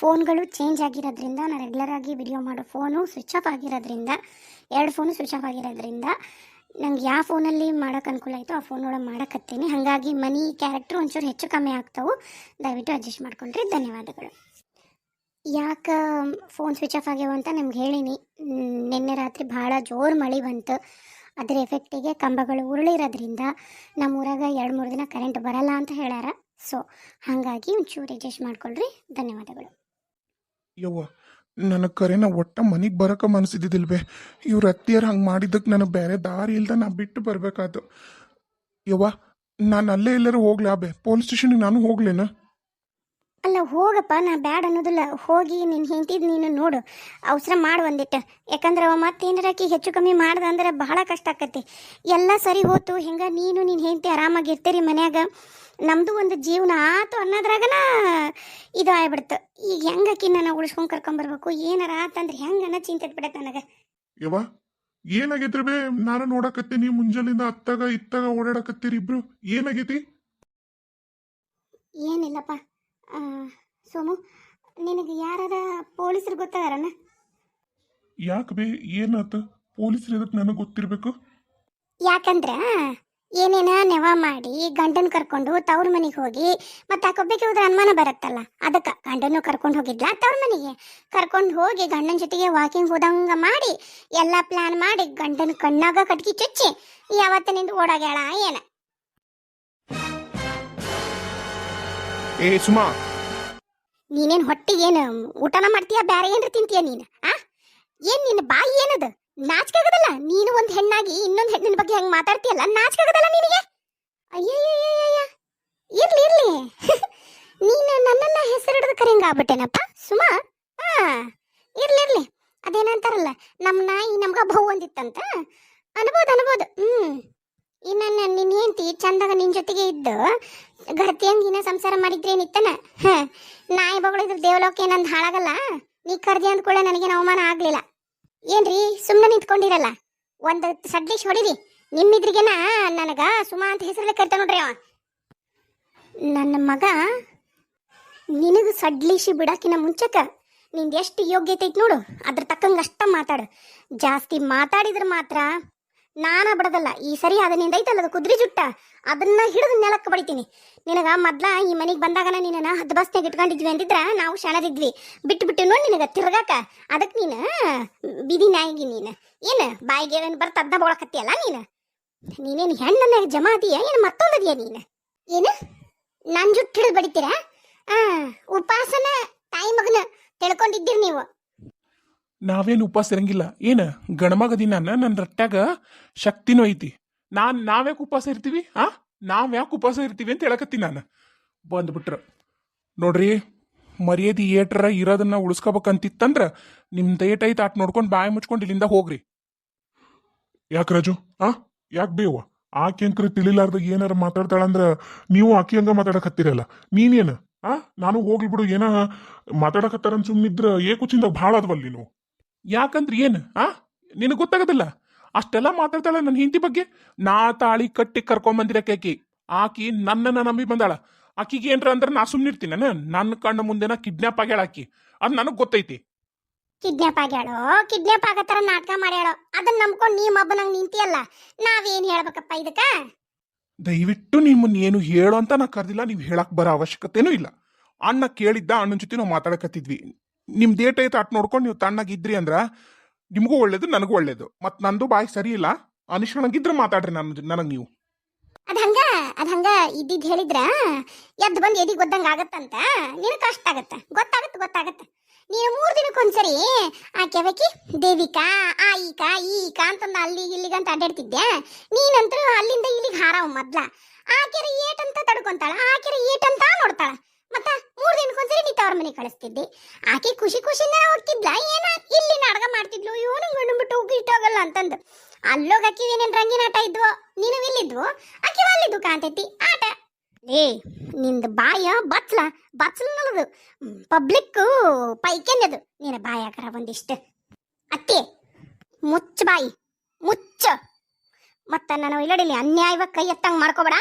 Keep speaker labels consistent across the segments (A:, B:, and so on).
A: ಫೋನ್ಗಳು ಚೇಂಜ್ ಆಗಿರೋದ್ರಿಂದ ನಾನು ರೆಗ್ಯುಲರ್ ಆಗಿ ವಿಡಿಯೋ ಮಾಡೋ ಫೋನು ಸ್ವಿಚ್ ಆಫ್ ಆಗಿರೋದ್ರಿಂದ 2 ಫೋನು ಸ್ವಿಚ್ ಆಫ್ ಆಗಿರೋದ್ರಿಂದ ನಂಗೆ ಯಾವ ಫೋನಲ್ಲಿ ಮಾಡೋಕೆ ಅನುಕೂಲ ಆಯಿತು ಆ ಫೋನೊಳಗೆ ಮಾಡೋಕತ್ತೀನಿ. ಹಾಗಾಗಿ ಮನಿ ಕ್ಯಾರೆಕ್ಟ್ರು ಒಂಚೂರು ಹೆಚ್ಚು ಕಮ್ಮಿ ಆಗ್ತಾವೆ. ದಯವಿಟ್ಟು ಅಡ್ಜಸ್ಟ್ ಮಾಡ್ಕೊಳ್ರಿ. ಧನ್ಯವಾದಗಳು. ಯಾಕೆ ಫೋನ್ ಸ್ವಿಚ್ ಆಫ್ ಆಗ್ಯಾವ ಅಂತ ನಿಮ್ಗೆ ಹೇಳೀನಿ. ನಿನ್ನೆ ರಾತ್ರಿ ಭಾಳ ಜೋರು ಮಳೆ ಬಂತು. ಅದರ ಎಫೆಕ್ಟಿಗೆ ಕಂಬಗಳು ಉರುಳಿರೋದ್ರಿಂದ ನಮ್ಮೂರಾಗ 2-3 ದಿನ ಕರೆಂಟ್ ಬರಲ್ಲ ಅಂತ ಹೇಳ್ಯಾರ. ಸೊ ಹಾಗಾಗಿ ಒಂಚೂರು ಅಡ್ಜಸ್ಟ್ ಮಾಡ್ಕೊಳ್ರಿ. ಧನ್ಯವಾದಗಳು.
B: ಯವ್ವ, ನನಗೆ ಕರೆನ ಒಟ್ಟ ಮನೆಗೆ ಬರೋಕೆ ಮನಸ್ಸಿದ್ದಿಲ್ವೇ. ಇವ್ರ ಅತ್ತಿಯರು ಹಂಗೆ ಮಾಡಿದ್ದಕ್ಕೆ ನನಗೆ ಬೇರೆ ದಾರಿ ಇಲ್ದ ನಾ ಬಿಟ್ಟು ಬರಬೇಕಾಯ್ತು. ಯವ್ವ, ನಾನು ಅಲ್ಲೇ ಎಲ್ಲರೂ ಹೋಗ್ಲಾ ಬೇ? ಪೊಲೀಸ್ ಸ್ಟೇಷನ್ಗೆ ನಾನು ಹೋಗ್ಲೇನ?
A: ಅಲ್ಲ ಹೋಗಪ್ಪ, ನಾ ಬ್ಯಾಡ್ ಅನ್ನೋದಿಲ್ಲ. ಹೋಗಿ ನಿನ್ನ ಹೆಂಡ್ತಿದ್ದು ನೀನು ನೋಡು, ಅವಸರ ಮಾಡು ಒಂದಿಟ್ಟು. ಯಾಕಂದ್ರೆ ಅವ ಮತ್ತೇನಾರಕಿ ಹೆಚ್ಚು ಕಮ್ಮಿ ಮಾಡ್ದೆ ಅಂದ್ರೆ ಬಹಳ ಕಷ್ಟ ಆಕತಿ. ಎಲ್ಲ ಸರಿ ಹೋತು, ಹಿಂಗೆ ನೀನು ನಿನ್ನ ಹೆಂಡ್ತಿ ಆರಾಮಾಗಿರ್ತೀರಿ ಮನ್ಯಾಗ. ನಮ್ಮದು ಒಂದು ಜೀವನ ಆತು ಅನ್ನೋದ್ರಾಗನ ಇದು ಆಗ್ಬಿಡ್ತು. ಈಗ ಹೆಂಗಾಕಿ ನಾನು ಉಳಿಸ್ಕೊಂಡು ಕರ್ಕೊಂಬರ್ಬೇಕು, ಏನಾರ ಆತಂದ್ರೆ ಹೆಂಗನ ಚಿಂತೆ ಬಿಡತ್ತೆ ನನಗೆ.
B: ಯವ್ವ, ಏನಾಗೈತ್ರಿ ಬೇ? ನಾನು ನೋಡಕತ್ತೀನಿ ಮುಂಜಾನಿಂದ ಅತ್ತಾಗ ಇತ್ತಾಗ ಓಡಾಡಕತ್ತೀರಿ ಇಬ್ರು. ಏನಾಗೈತಿ?
A: ಏನಿಲ್ಲಪ್ಪ. ಸೋಮು, ನಿನಗೆ ಯಾರಾರ ಪೊಲೀಸರು ಗೊತ್ತಾರನ?
B: ಯಾಕೆ ಬೇ, ಏನಾತ? ಪೊಲೀಸರು ಇದಕ್ಕೆ ನನಗೆ ಗೊತ್ತಿರಬೇಕು?
A: ಯಾಕಂದ್ರೆ ಏನೇನ ನೆವ ಮಾಡಿ ಗಂಡನ ಕರ್ಕೊಂಡು ತವ್ರ ಮನೆಗೆ ಹೋಗಿ ಮತ್ತೆ ಆಕೊಬ್ಬಕ್ಕೆ ಹೋದ್ರೆ ಅನುಮಾನ ಬರುತ್ತಲ್ಲ, ಅದಕ್ಕೆ ಗಂಡನ್ನು ಕರ್ಕೊಂಡು ಹೋಗಿದ್ಲ. ತವ್ರ ಮನೆಗೆ ಕರ್ಕೊಂಡು ಹೋಗಿ ಗಂಡನ ಜೊತೆಗೆ ವಾಕಿಂಗ್ ಹೋದಂಗ ಮಾಡಿ ಎಲ್ಲ ಪ್ಲಾನ್ ಮಾಡಿ ಗಂಡನ ಕಣ್ಣಾಗ ಕಟ್ಕಿ ಚುಚ್ಚಿ ಯಾವತ್ತಿನಿಂದ ಓಡಾಗ್ಯಾಳ ಏನ?
B: ಏ ಸುಮಾ,
A: ನೀನೇನು ಹೊಟ್ಟಿಗೆ ಏನು ಊಟನ ಮಾಡ್ತೀಯ, ಬೇರೆ ಏನ್ರ ತಿಂತೀಯ ನೀನು? ಏನ್ ನಿನ್ನ ಬಾಯಿ ಏನದು? ನಾಚಿಕೆ ಆಗದಲ್ಲ? ನೀನು ಒಂದು ಹೆಣ್ಣಾಗಿ ಇನ್ನೊಂದು ಹೆಣ್ಣಿನ ಬಗ್ಗೆ ಹೆಂಗೆ ಮಾತಾಡ್ತೀಯಲ್ಲ, ನಾಚಿಕೆ ಆಗದಲ್ಲ ನಿನಗೆ? ಅಯ್ಯಯ್ಯಯ್ಯಯ್ಯ, ಇರ್ಲಿ ಇರ್ಲಿ. ನೀನು ನನ್ನನ್ನ ಹೆಸರು ಹಿಡಿದು ಕರೆಯಂಗ ಆಗ್ಬಿಟ್ಟೇನಪ್ಪ ಸುಮಾ. ಇರ್ಲಿ ಇರ್ಲಿ. ಅದೇನಂತಾರಲ್ಲ, ನಮ್ಮ ನಾಯಿ ನಮ್ಗ ಬಹು ಅಂದಿತ್ತಂತ ಅನ್ಬೋದು. ಇನ್ನ ನಿನ್ನ ಹೆಂಡತಿ ಚಂದಾಗ ನಿನ್ನ ಜೊತೆಗೆ ಇದ್ದು ಗರ್ತಿಯಂಗಿನ ಸಂಸಾರ ಮಾಡಿದ್ರೇನಿತ್ತನ? ನಾಯಿ ಬಗಳಿದ್ರ ದೇವಲೋಕ ಏನಂದ್ ಹಾಳಾಗಲ್ಲ. ನೀ ಕರ್ದಿ ಅಂದ್ಕೊಳ್ಳೆ ನನಗೇನು ಅವಮಾನ ಆಗ್ಲಿಲ್ಲ. ಏನ್ರಿ ಸುಮ್ಮನೆ ನಿಂತ್ಕೊಂಡಿರಲ್ಲ, ಒಂದು ಸಡ್ಲಿಶ್ ಹೊಡಿರಿ. ನಿಮ್ಮಿದ್ರಿಗೆನ ನನಗ ಸುಮಾ ಅಂತ ಹೆಸರಲ್ಲೇ ಕರಿತ ನೋಡ್ರಿ ಅವ. ನನ್ನ ಮಗ ನಿನಗ ಸಡ್ಲಿಶಿ ಬಿಡಾಕಿನ ಮುಂಚಕ ನಿಂದು ಎಷ್ಟು ಯೋಗ್ಯತೆ ಐತಿ ನೋಡು, ಅದ್ರ ತಕ್ಕಂಗೆ ಅಷ್ಟ ಮಾತಾಡು. ಜಾಸ್ತಿ ಮಾತಾಡಿದ್ರೆ ಮಾತ್ರ ನಾನ ಬಿಡದಲ್ಲ. ಈ ಸರಿ ಅದನ್ನಿಂದ ಐತಲ್ಲ ಅದು ಕುದ್ರಿ ಜುಟ್ಟ, ಅದನ್ನ ಹಿಡಿದು ನೆಲಕ್ಕೆ ಬಡಿತೀನಿ. ನಿನಗ ಮೊದ್ಲ ಈ ಮನೆಗೆ ಬಂದಾಗನ ನಿನ್ನ ಹದ್ದು ಬಸ್ನಾಗ ಇಟ್ಕೊಂಡಿದ್ವಿ ಅಂದಿದ್ರ ನಾವು ಶಾಣದಿದ್ವಿ. ಬಿಟ್ಟು ನೋಡಿ ನಿನಗ ತಿರ್ಗಾಕ. ಅದಕ್ಕೆ ನೀನು ಬಿದಿ ನಾಯಿಗಿ. ನೀನು ಏನು ಬಾಯಿಗೆ ಏನು ಬರ್ತ ಅದ್ದ ಬೋಳಕತ್ತಿಯಲ್ಲ ನೀನೇನು ಹೆಣ್ಣನ್ನ ಜಮಾ ಅದೀಯ ಏನು ಮತ್ತೊಂದದಿಯ ನೀನು? ಏನು ನನ್ನ ಜುಟ್ಟು ಹಿಡಿದು ಬಡಿತೀರ? ಉಪಾಸನ ತಾಯಿ ಮಗನ ತಿಳ್ಕೊಂಡಿದ್ದೀರಿ ನೀವು.
B: ನಾವೇನು ಉಪವಾಸ ಇರಂಗಿಲ್ಲ. ಏನ ಗಣಮಗದಿ ನನ್ನ ರಟ್ಟಾಗ ಶಕ್ತಿನೂ ಐತಿ. ನಾವ್ಯಾಕೆ ಉಪವಾಸ ಇರ್ತೀವಿ? ನಾವ್ಯಾಕೆ ಉಪವಾಸ ಇರ್ತೀವಿ ಅಂತ ಹೇಳಕತ್ತೀನಿ ನಾನು. ಬಂದ್ಬಿಟ್ರ ನೋಡ್ರಿ, ಮರ್ಯಾದಿ ಏಟ್ರ ಇರೋದನ್ನ ಉಳಿಸ್ಕೋಬೇಕಂತಿತ್ತಂದ್ರ ನಿಮ್ದು ಏಟೈತೆ ಆಟ್ ನೋಡ್ಕೊಂಡು ಬಾಯಿ ಮುಚ್ಕೊಂಡು ಇಲ್ಲಿಂದ ಹೋಗ್ರಿ. ಯಾಕೆ ರಾಜು? ಯಾಕೆ ಬೇವ? ಆಕೆ ಅಂಕರು ತಿಳಿಲಾರ್ದಾಗ ಏನಾರ ಮಾತಾಡ್ತಾಳಂದ್ರ ನೀವು ಆಕಿ ಹಂಗ ಮಾತಾಡಕತ್ತೀರಲ್ಲ, ನೀನೇನು? ನಾನು ಹೋಗ್ಲಿ ಬಿಡು, ಏನ ಮಾತಾಡಕತ್ತಾರನ್ ಸುಮ್ಮನಿದ್ರ ಏಕುಚಿಂದಾಗ ಭಾಳ ಅದವಲ್ಲಿ ನೀವು. ಯಾಕಂದ್ರೆ ಏನು ನಿನಗೆ ಗೊತ್ತಾಗದಿಲ್ಲ? ಅಷ್ಟೆಲ್ಲ ಮಾತಾಡ್ತಾಳ ನನ್ನ ಹೆಂಡತಿ ಬಗ್ಗೆ. ನಾ ತಾಳಿ ಕಟ್ಟಿ ಕರ್ಕೊಂಬಂದಿರಕ್ಕೆ ಆಕಿ ನನ್ನನ್ನ ನಂಬಿ ಬಂದಾಳ. ಆಕಿಗೆ ಏನ್ರ ಅಂದ್ರೆ ನಾ ಸುಮ್ಮನಿರ್ತೀನಿ? ನನ್ನ ಕಣ್ಣು ಮುಂದೆನ ಕಿಡ್ನಾಪ್ ಆಗ್ಯಾಳ ಆಕಿ. ಅದು ನನಗೆ ಗೊತ್ತೈತಿ.
A: ಕಿಡ್ನಾಪ್ ಆಗ್ಯಾಳೋ, ಕಿಡ್ನಾಪ್ ಆಗತ್ತಾರ ನಾಟಕ ಮಾಡ್ಯಾಳೋ, ಅದನ್ನ ನಂಬ್ಕೊಂಡು ನೀ ಮಬ್ಬನಂಗ್ ನಿಂತಿಯಲ್ಲ. ನಾವೇನ್ ಹೇಳ್ಬೇಕಪ್ಪ ಇದಕ್ಕ?
B: ದಯವಿಟ್ಟು ನಿಮ್ಮನ್ನ ಏನು ಹೇಳೋ ಅಂತ ನಾ ಕರ್ದಿಲ್ಲ. ನೀವು ಹೇಳಕ್ ಬರೋ ಅವಶ್ಯಕತೆನೂ ಇಲ್ಲ. ಅಣ್ಣ ಕೇಳಿದ್ದ, ಅಣ್ಣನ ಜೊತೆ ನಾವು ಮಾತಾಡಕತ್ತಿದ್ವಿ. ನಿಮ್ದು ಏಟೈತೆ ಅಟ್ ನೋಡ್ಕೊಂಡು ನೀವು ತಣ್ಣಗಿದ್ರಿ ಅಂದ್ರ ನಿಮಗೂ ಒಳ್ಳೇದು, ನನಗೂ ಒಳ್ಳೇದು. ಮತ್ ನಂದು ಬಾಯಿ ಸರಿ ಇಲ್ಲ ಅನಿಶ್ಕಣಗಿದ್ರೆ ಮಾತಾಡ್ರಿ ನನಗೆ ನೀವು.
A: ಅದಂಗ ಇದ್ದಿದ್ ಹೇಳಿದ್ರ ಎದ್ದು ಬಂದು ಎದಿ ಗೊತ್ತಂಗ ಆಗತ್ತಂತ. ನಿನಗೆ ಕಷ್ಟ ಆಗತ್ತ, ಗೊತ್ತಾಗತ್ತ. ನೀನು 3 ದಿನಕ್ಕೊಂದ್ಸರಿ ಆ ಕೆವಕಿ ದೇವಿಕಾ ಈಕಾ ಅಂತಂದ ಅಲ್ಲಿ ಇಲ್ಲಿಗಂತ ಅಡ್ಡಾಡ್ತಿದ್ದೆ. ನೀನಂತೂ ಅಲ್ಲಿಂದ ಇಲ್ಲಿಗೆ ಹಾರವ್. ಮೊದ್ಲ ಆಕೆರ ಏಟಂತ ತಡ್ಕೊಂತಾಳ, ಆಕೆರ ಏಟಂತ ನೋಡ್ತಾಳ. ಮತ್ತ 3 ದಿನಕ್ಕೊಂದ್ಸರಿ ನೀ ತವ್ರ ಮನೆ ಕಳಿಸ್ತಿದ್ದಿ. ಆಕೆ ಖುಷಿನ ಹೋಗ್ತಿದ್ಲ. ಏನ ಇಲ್ಲಿ ನಾಟಕ ಮಾಡ್ತಿದ್ಲು, ಇವನು ಗಂಡು ಬಿಟ್ಟು ಇಟ್ಟೋಗಲ್ಲ ಅಂತಂದು. ಅಲ್ಲೋಗ ಆಕಿ ಏನೇನ್ ರಂಗಿನ ಆಟ ಇದ್ವು, ನೀನು ಇಲ್ಲಿದ್ವು, ಆಕೆ ಅಲ್ಲಿದ್ವು ಕಾಂತೈತಿ ಆಟ. ನಿಂದ ಬಾಯ ಬಚ್ಚಲದು ಪಬ್ಲಿಕ್ ಪೈಕೆನ್ನದು. ನೀನ ಬಾಯಿ ಹಾಕರ ಒಂದಿಷ್ಟು. ಅತ್ತೆ ಮುಚ್ಚ ಬಾಯಿ ಮುಚ್ಚ. ಮತ್ತ ನಾನು ಇಲ್ಲಡಿಲಿ ಅನ್ಯಾಯವಾಗಿ ಕೈ ಎತ್ತಂಗ್ ಮಾಡ್ಕೋಬೇಡ.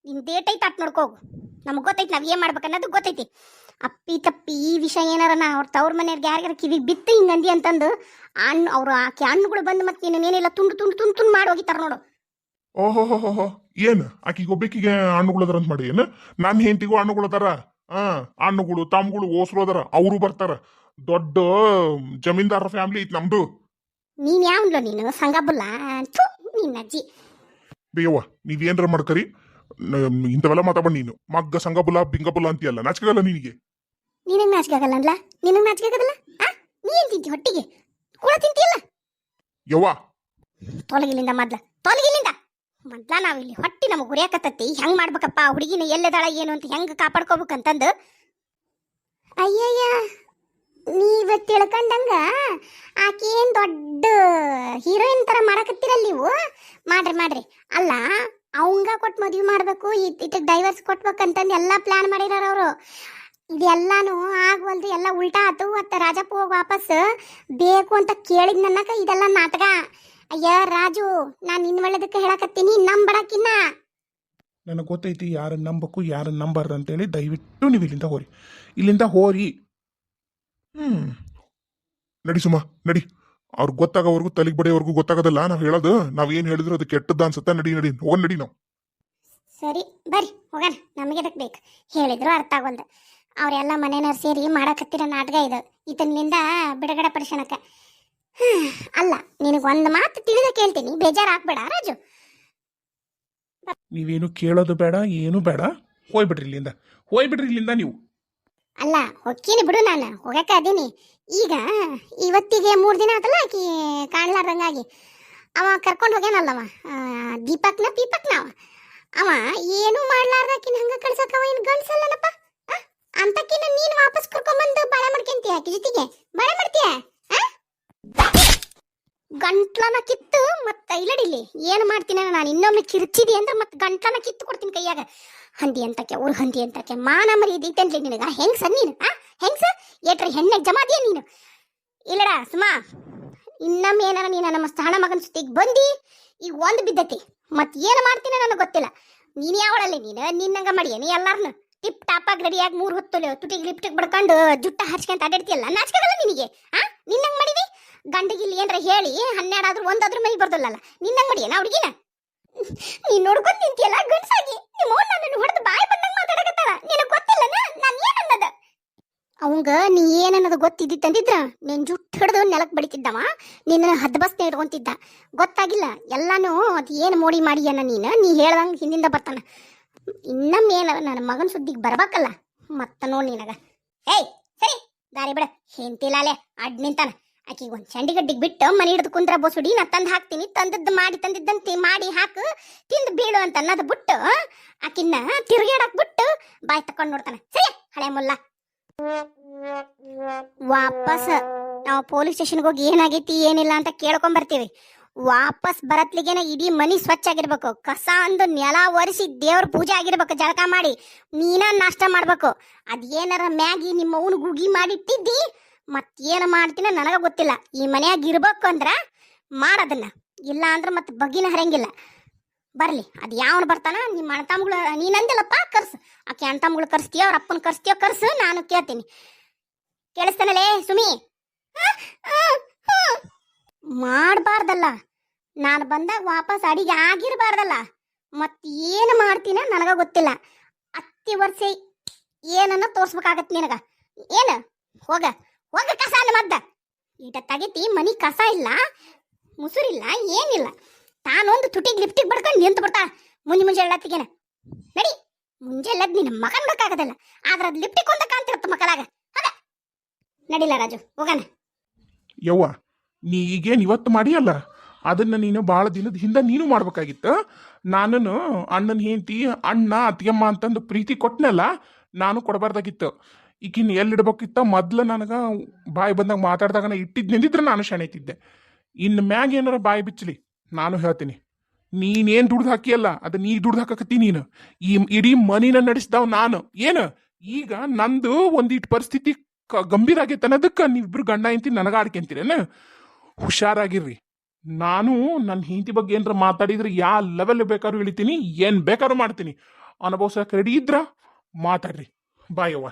A: ನಿನ್ ಡೇಟ್ ಐತೆ ಅಟ್ ನೋಡ್ಕೋಗು. ನಮ್ಗೆ ಗೊತ್ತೈತಿ ನಾವ್ ಏನ್ ಮಾಡ್ಬೇಕನ್ನೋದು ಗೊತ್ತೈತಿ. ಅಪ್ಪಿ ತಪ್ಪಿ ಈ ವಿಷಯ ಏನಾರ ನಾ ಅವ್ರ ತವ್ರ ಮನೆಯವ್ರಿಗೆ ಯಾರ್ಯಾರ ಕಿವಿಗೆ ಬಿತ್ತು ಹಿಂಗಂದಿ ಅಂತಂದು ಅವ್ರು ಆಕೆ ಹಣ್ಣುಗಳು ಬಂದು ಮತ್ತೆ ಏನಿಲ್ಲ ತುಂಡು ತುಂಡು ತುಂಡು ತುಂಡು ಮಾಡಿ ಹೋಗಿತಾರ ನೋಡು.
C: ಓಹೋ ಏನ್ ಆಕಿಗೆ ಒಬ್ಬಕಿಗೆ ಹಣ್ಣುಗಳದಾರ ಅಂತ ಮಾಡಿ ಏನ ನನ್ನ ಹೆಂಡತಿಗೂ ಹಣ್ಣುಗಳದಾರ. ಹಣ್ಣುಗಳು ತಮ್ಗಳು ಓಸ್ರು ಅದಾರ, ಅವರು ಬರ್ತಾರ. ದೊಡ್ಡ ಜಮೀನ್ದಾರ ಫ್ಯಾಮಿಲಿ ಐತಿ ನಮ್ದು.
A: ನೀನ್ ಯಾವನ್ಲೋ ನೀನು ಸಂಗಬುಲ್ಲ ಥು ನಿನ್ನ ಅಜ್ಜಿ.
C: ಬೇಯವ್ವ ನೀವೇನ್ರ ಮಾಡ್ಕರಿ, ಇಂಥವೆಲ್ಲ ಮಾತಾಡ ನೀನು. ಮಗ್ಗ ಸಂಗಬುಲ ಬಿಂಗಬುಲ ಅಂತೀಯಲ್ಲ, ನಾಚಿಕೆಗಲ್ಲ ನಿನಗೆ.
A: ನಿನಗ್ ನಾಚಿಕೆ ಆಗಲ್ಲ ಅನ್ಲ? ನಿನಗ್ ನಾಚಿಕೆ ಆಗಲ್ಲ? ನೀ ಏನ್ ತಿಂತಿ ಹೊಟ್ಟಿಗೆ ಕೂಡ ತಿಂತಿಯಲ್ಲ?
C: ಯವ್ವ
A: ತೊಲಗಿಲಿಂದ ತೊಲಗಿಲಿಂದ ಮೊದ್ಲ ನಾವಿಲ್ಲಿ ಹೊಟ್ಟಿ ನಮಗ್ ಗುರಿಯಾಕತ್ತತಿ. ಹೆಂಗ್ ಮಾಡ್ಬೇಕಪ್ಪ ಹುಡುಗಿನ ಎಲ್ಲದಾಳ ಏನು ಅಂತ ಹೆಂಗ್ ಕಾಪಾಡ್ಕೋಬೇಕಂತಂದು. ಅಯ್ಯಯ್ಯ ನೀವ ತಿಳ್ಕೊಂಡಂಗ ಆಕೆ ಏನ್ ದೊಡ್ಡ ಹೀರೋಯಿನ್ ತರ ಮಾಡಕತ್ತೀರಲ್ಲ ನೀವು. ಮಾಡ್ರಿ ಅಲ್ಲ, ಅವಂಗ ಕೊಟ್ಟು ಮದ್ವಿ ಮಾಡ್ಬೇಕು, ಇಟ್ಟಕ್ ಡೈವರ್ಸ್ ಕೊಟ್ಬೇಕಂತಂದು ಎಲ್ಲಾ ಪ್ಲಾನ್ ಮಾಡಿದಾರ ಅವರು. ಇದೆಲ್ಲಾನು ಆಗ್ವಲ್ದು, ಎಲ್ಲ ಉಲ್ಟಾ ಆತು. ಮತ್ತೆ ರಾಜಪ್ಪ ಹೋಗಿ ವಾಪಸ್ ಬೇಕು ಅಂತ ಕೇಳಿದ್ ನನ್ನಕ ಇದೆಲ್ಲ ನಾಟಕ. ಅಯ್ಯ ರಾಜು, ನಾನ್ ನಿನ್ ಒಳ್ಳೇದಕ್ಕೆ ಹೇಳಕತ್ತೀನಿ, ನಂಬಡಕಿನ್ನ.
B: ನನಗೆ ಗೊತ್ತೈತಿ ಯಾರನ್ನ ನಂಬಬೇಕು ಯಾರನ್ನ ನಂಬಾರ್ದು ಅಂತೇಳಿ. ದಯವಿಟ್ಟು ನೀವು ಇಲ್ಲಿಂದ ಹೋರಿ.
C: ನಡಿ ಸುಮ್ಮ ನಡಿ. ಅವ್ರಿಗೆ ಗೊತ್ತಾಗೋವರೆಗೂ ತಲೆಗೆ ಬಡಿಯೋವರೆಗೂ ಗೊತ್ತಾಗೋದಲ್ಲ ನಾವ್ ಹೇಳೋದು. ನಾವ್ ಏನ್ ಹೇಳಿದ್ರು ಅದು ಕೆಟ್ಟದ್ದ ಅನ್ಸುತ್ತ. ನಡಿ ಹೋಗೋಣ ನಡಿ ನಾವು.
A: ಸರಿ ಬರ್ರಿ ಹೋಗೋಣ, ನಮಗೆ ಅದಕ್ಕೆ ಬೇಕು ಹೇಳಿದ್ರು ಅರ್ಥ ಆಗೋಲ್ದು. ಅವರೆಲ್ಲ ಮನೆಯವ್ರು ಸೇರಿ ಮಾಡಕತ್ತಿರೋ ನಾಟಕ ಇದು. ಇದನ್ನಿಂದ ಬಿಡುಗಡೆ ಪಡಿಸೋಣಕ್ಕ. ಅಲ್ಲ, ನಿನಗೊಂದು ಮಾತು ತಿಳಿದ ಕೇಳ್ತೀನಿ, ಬೇಜಾರು ಹಾಕ್ಬೇಡ ರಾಜು.
B: ನೀವೇನು ಕೇಳೋದು ಬೇಡ, ಏನು ಬೇಡ. ಹೋಗ್ಬಿಡ್ರಿ ಇಲ್ಲಿಂದ ನೀವು.
A: ಅಲ್ಲ ಹೊಕ್ಕೀನಿ ಬಿಡು, ನಾನು ಹೋಗಕ್ಕೆ ಅದೀನಿ. ಈಗ ಇವತ್ತಿಗೆ 3 ದಿನ ಆತಲ್ಲ ಆಕಿ ಕಾಣ್ಲಾರ್ದಂಗಾಗಿ. ಅವ ಕರ್ಕೊಂಡು ಹೋಗ್ಯಾನಲ್ಲವ ದೀಪಕ್ನ ಅವ ಏನು ಮಾಡ್ಲಾರ್ದಾಕಿನ ಹಂಗ ಕಳ್ಸಕ್ಕವ ಏನು ಗಂಡ್ಸಲ್ಲನಪ್ಪ. ಅಂತಕಿನ ನೀನು ವಾಪಸ್ ಕರ್ಕೊಂಬಂದು ಬಾಳೆ ಮಾಡ್ಕೊಂತೀಯ, ಆಕಿ ಜೊತೆಗೆ ಬಾಳೆ ಮಾಡ್ತೀಯ. ಗಂಟ್ಲನ ಕಿತ್ತು ಮತ್ತೆ ಇಲ್ಲಡಿಲಿ ಏನು ಮಾಡ್ತೀನಿ ನಾನು. ಇನ್ನೊಮ್ಮೆ ಕಿರ್ಚಿದಿ ಅಂದ್ರೆ ಮತ್ತೆ ಗಂಟ್ಲನ ಕಿತ್ತು ಕೊಡ್ತೀನಿ ಕೈಯಾಗ. ಹಂದಿ ಅಂತಕ್ಕೆ ಅವ್ರು ಹಂದಿ ಅಂತಕ್ಕೆ ಮಾನ ಮರ್ಯಾದೆ ಐತನ್ಲಿ ನಿನಗ? ಹೆಂಗ್ಸ ನೀನು ಹೆಂಗ್ಸ ಏಟ್ರ ಹೆಣ್ಣೆ ಜಮಾದಿಯ ನೀನು? ಇಲ್ಲಡ ಸುಮಾ, ಇನ್ನೊಮ್ಮೆ ಏನಾರ ನೀನು ನಮ್ಮ ಸ್ಥಾನ ಮಗನ ಸುತ್ತಿಗೆ ಬಂದಿ ಈಗ ಒಂದು ಬಿದ್ದತಿ. ಮತ್ ಏನು ಮಾಡ್ತೀನಿ ನನಗೆ ಗೊತ್ತಿಲ್ಲ. ನೀನು ಯಾವಳಲ್ಲಿ ನಿನ್ನಂಗ ಮಾಡಿಯೇನಿ ಎಲ್ಲಾರನ್ನ ಟಿಪ್ ಟಾಪಾಗಿ ರೆಡಿಯಾಗಿ 3 ಹೊತ್ತು ತುಟಿಗೆ ಲಿಪ್ಟಿಗೆ ಬಡ್ಕೊಂಡು ಜುಟ್ಟ ಹಚ್ಕೊಂತ ಅಡ್ಡಾಡ್ತಿಯಲ್ಲ, ನಾಚಿಕೆಗಲ್ಲ ನಿನಗೆ? ನಿನ್ನಂಗ ಮಾಡಿದಿ? ಗಂಡಗಿಲ್ಲಿ ಏನ್ರ ಹೇಳಿ 12 ಆದ್ರೂ 1 ಆದ್ರೂ ಮೈ ಬರ್ದಲ್ಲ. ನಿನ್ನಂಗ ಮಾಡಿಯೇನ ಹುಡುಗಿನ? ನೀನ್ ನೋಡ್ಕೊಂಡ್ ನಿಂತಿಯಲ್ಲ ಗಂಡ್ಸಾಗಿ. ನಿಮ್ಮ ನನ್ನನ್ನು ಹೊಡೆದು ಬಾಯಿ ಬಂದಂಗ ಮಾತಾಡಕತ್ತಾಳ. ನಿನಗೆ ಗೊತ್ತಿಲ್ಲ ನಾನು ಏನನ್ನದ? ಅವಂಗ ನೀ ಏನನ್ನೋದು ಗೊತ್ತಿದ್ದಿತ್ತಂದಿದ್ರ ನಿನ್ ಜುಟ್ಟು ಹಿಡಿದು ನೆಲಕ್ ಬಡಿತಿದ್ದವ, ನಿನ್ನ ಹದ್ಬಸ್ನೆ ಇಟ್ಕೊಂತಿದ್ದ. ಗೊತ್ತಾಗಿಲ್ಲ ಎಲ್ಲಾನು. ಅದು ಏನು ಮೋಡಿ ಮಾಡಿಯನ್ನ ನೀ ಹೇಳ್ದಂಗ ಹಿಂದಿಂದ ಬರ್ತಾನ. ಇನ್ನೊಮ್ಮೆ ಏನಾರ ನನ್ನ ಮಗನ ಸುದ್ದಿಗೆ ಬರ್ಬೇಕಲ್ಲ ಮತ್ತ ನೋಡಿ ನಿನಗ. ಏಯ್ ಸರಿ ದಾರಿ ಬಿಡ. ಹೆಂತಿಲಾಲೆ ಅಡ್ ನಿಂತಾನ. ಆಕಿಗೆ ಒಂದು ಚಂಡಿಗಡ್ಡಿಗೆ ಬಿಟ್ಟು ಮನೆ ಹಿಡಿದು ಕುಂದ್ರ ಬೋಸುಡಿ ನಾ ತಂದು ಹಾಕ್ತೀನಿ. ತಂದಿದ್ದಂತೆ ಮಾಡಿ ಹಾಕು, ತಿಂದು ಬೀಳು ಅಂತ ಅನ್ನೋದು ಬಿಟ್ಟು ಆಕಿನ್ನ ತಿರುಗಾಡಕ್ ಬಿಟ್ಟು ಬಾಯ್ ತಕೊಂಡ್ ನೋಡ್ತಾನೆ. ಸರಿ ಹಳೆ ಮುಲ್ಲ. ವಾಪಸ್ ನಾವು ಪೊಲೀಸ್ ಸ್ಟೇಷನ್ಗೆ ಹೋಗಿ ಏನಾಗೈತಿ ಏನಿಲ್ಲ ಅಂತ ಕೇಳ್ಕೊಂಡ್ ಬರ್ತೀವಿ. ವಾಪಸ್ ಬರತ್ಲಿಗೆನ ಇಡೀ ಮನಿ ಸ್ವಚ್ಛ ಆಗಿರ್ಬೇಕು. ಕಸ ಅಂದು ನೆಲ ಒರೆಸಿ ದೇವ್ರ ಪೂಜೆ ಆಗಿರ್ಬೇಕು. ಜಳಕ ಮಾಡಿ ನೀನ ನಾಷ್ಟ ಮಾಡ್ಬೇಕು. ಅದೇನಾರ ಮ್ಯಾಗಿ ನಿಮ್ಮ ಅವನು ಗುಗಿ ಮಾಡಿಟ್ಟಿದ್ದಿ ಮತ್ತೇನು ಮಾಡ್ತೀನ ನನಗ ಗೊತ್ತಿಲ್ಲ. ಈ ಮನ್ಯಾಗ ಇರ್ಬೇಕು ಅಂದ್ರ ಮಾಡದನ್ನ, ಇಲ್ಲ ಅಂದ್ರ ಮತ್ತೆ ಬಗ್ಗಿನ ಹರಂಗಿಲ್ಲ. ಬರ್ಲಿ ಅದು ಯಾವನು ಬರ್ತಾನ. ನಿಮ್ಮ ಅಣ್ತಮ್ಗಳು ನೀನಂದಿಲ್ಲಪ್ಪ ಕರ್ಸು. ಆಕೆ ಅಣ್ತಮ್ಗಳು ಕರ್ಸ್ತೀಯ, ಅವ್ರ ಅಪ್ಪನ ಕರ್ಸ್ತೀಯೋ ಕರ್ಸು, ನಾನು ಕೇಳ್ತೀನಿ. ಕೇಳಿಸ್ತಾನಲೇ ಸುಮಿ? ಮಾಡಬಾರ್ದಲ್ಲ, ನಾನು ಬಂದಾಗ ವಾಪಸ್ ಅಡಿಗೆ ಆಗಿರಬಾರ್ದಲ್ಲ. ಮತ್ ಏನು ಮಾಡ್ತೀನ ನನಗ ಗೊತ್ತಿಲ್ಲ. ಅತ್ತಿ ವರ್ಷ ಏನನ್ನ ತೋರ್ಸ್ಬೇಕಾಗತ್ತೆ ನಿನಗ. ಏನು ಹೋಗ ಕಸ ಅಲ್ಲ ಮದ್ದ ಈಟ ತಗಿತಿ. ಮನಿ ಕಸ ಇಲ್ಲ, ಮುಸುರಿಲ್ಲ, ಏನಿಲ್ಲ. ತಾನೊಂದು ತುಟಿಗೆ ಲಿಫ್ಟಿಗೆ ಬಡ್ಕೊಂಡು ನಿಂತು ಬಿಡ್ತಾ ಮುಂಜೆ ಹೇಳತ್ತಿಗೇನ. ನಡಿ ಮುಂಜೆಲ್ಲದ್ ನಿನ್ನ ಮಗ ನೋಡಕ್ಕಾಗದಲ್ಲ, ಆದ್ರ ಅದು ಲಿಫ್ಟಿಗೆ ಒಂದ ಕಾಣ್ತಿರತ್ತ ಮಕ್ಕಳಾಗ. ಹೋಗ ನಡಿಲ್ಲ ರಾಜು, ಹೋಗೋಣ.
B: ಯವ್ವ ನೀ ಈಗೇನು ಇವತ್ತು ಮಾಡಿಯಲ್ಲ, ಅದನ್ನ ನೀನು ಭಾಳ ದಿನದ ಹಿಂದೆ ನೀನು ಮಾಡ್ಬೇಕಾಗಿತ್ತು. ನಾನು ಅಣ್ಣನ ಹೆಂಡತಿ ಅಣ್ಣ ಅತ್ತಿಗೆಮ್ಮ ಅಂತಂದು ಪ್ರೀತಿ ಕೊಟ್ಟನಲ್ಲ, ನಾನು ಕೊಡಬಾರ್ದಾಗಿತ್ತು. ಈಗಿನ ಎಲ್ಲಿಡ್ಬೇಕಿತ್ತ ಮೊದ್ಲು ನನಗೆ ಬಾಯಿ ಬಂದಾಗ ಮಾತಾಡ್ದಾಗ ಇಟ್ಟಿದ್ನಿಂದಿದ್ರೆ ನಾನು ಶಣೈತಿದ್ದೆ. ಇನ್ನು ಮ್ಯಾಗ ಏನಾರ ಬಾಯಿ ಬಿಚ್ಚಲಿ ನಾನು ಹೇಳ್ತೀನಿ. ನೀನೇನು ದುಡ್ದು ಹಾಕಿಯಲ್ಲ ಅದು ನೀ ದುಡ್ದು ಹಾಕಕತ್ತಿ. ನೀನು ಈ ಇಡೀ ಮನಿನ ನಡೆಸ್ದಾವ್ ನಾನು. ಏನು ಈಗ ನಂದು ಒಂದಿಟ್ಟು ಪರಿಸ್ಥಿತಿ ಗಂಭೀರ ಆಗೈತೆ ಅನ್ನೋದಕ್ಕೆ ನೀವಿಬ್ರು ಗಂಡ ಹೆಂಡತಿ ನನಗ ಆಡ್ಕೊಂತೀರೇನು? ಹುಷಾರಾಗಿರ್ರಿ. ನಾನು ನನ್ನ ಹೆಂಡತಿ ಬಗ್ಗೆ ಏನಾರ ಮಾತಾಡಿದ್ರೆ ಯಾವ ಲೆವೆಲ್ ಬೇಕಾದ್ರೂ ಇಳಿತೀನಿ, ಏನು ಬೇಕಾದ್ರೂ ಮಾಡ್ತೀನಿ. ಅನುಭವಿಸಕ್ಕೆ ರೆಡಿ ಇದ್ರ ಮಾತಾಡ್ರಿ. ಬಾಯವ್ವ.